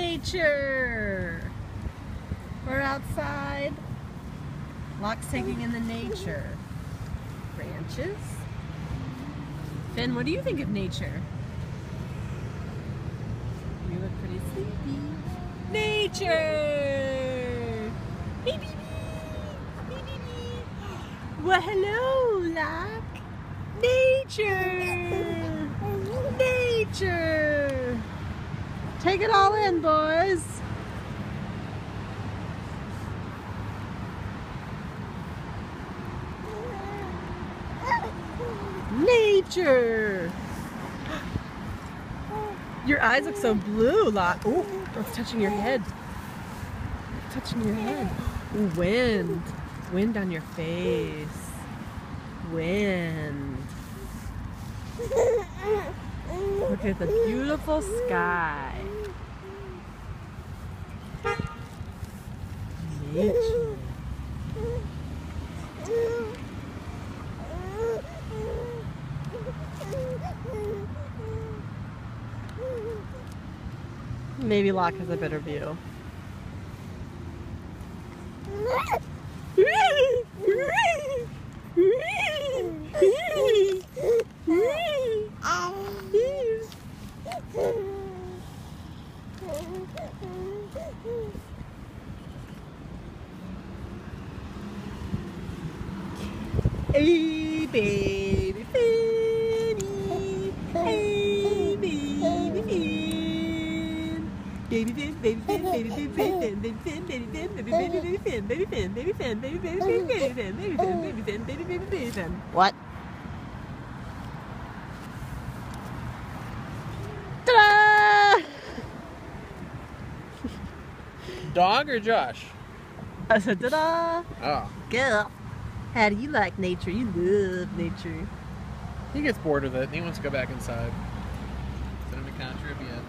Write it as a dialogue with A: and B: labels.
A: nature. We're outside. Locke's taking in the nature. Branches. Finn, what do you think of nature? You look pretty sleepy. Nature! Beep, beep, beep. Beep, beep, beep. Well, hello, Locke. Nature! Nature! Take it all in, boys. Nature! Your eyes look so blue, Locke. Oh, it's touching your head. It's touching your head. Ooh, wind. Wind on your face. Wind. Look at the beautiful sky. Nature. Maybe Locke has a better view. Hey, baby Finny. Hey, baby Finn. Baby Finn, baby Finn, baby Finn, baby Finn, baby Finn, baby Finn, baby Finn, baby Finn, baby Finn, baby Finn, baby Finn, baby Finn, baby Finn, baby Finn, baby Finn, baby Finn. What? Ta-da!
B: Dog or Josh?
A: I said ta-da!
B: Oh.
A: Girl, how do you like nature? You love nature.
B: He gets bored with it and he wants to go back inside. Sit on the couch or a bed.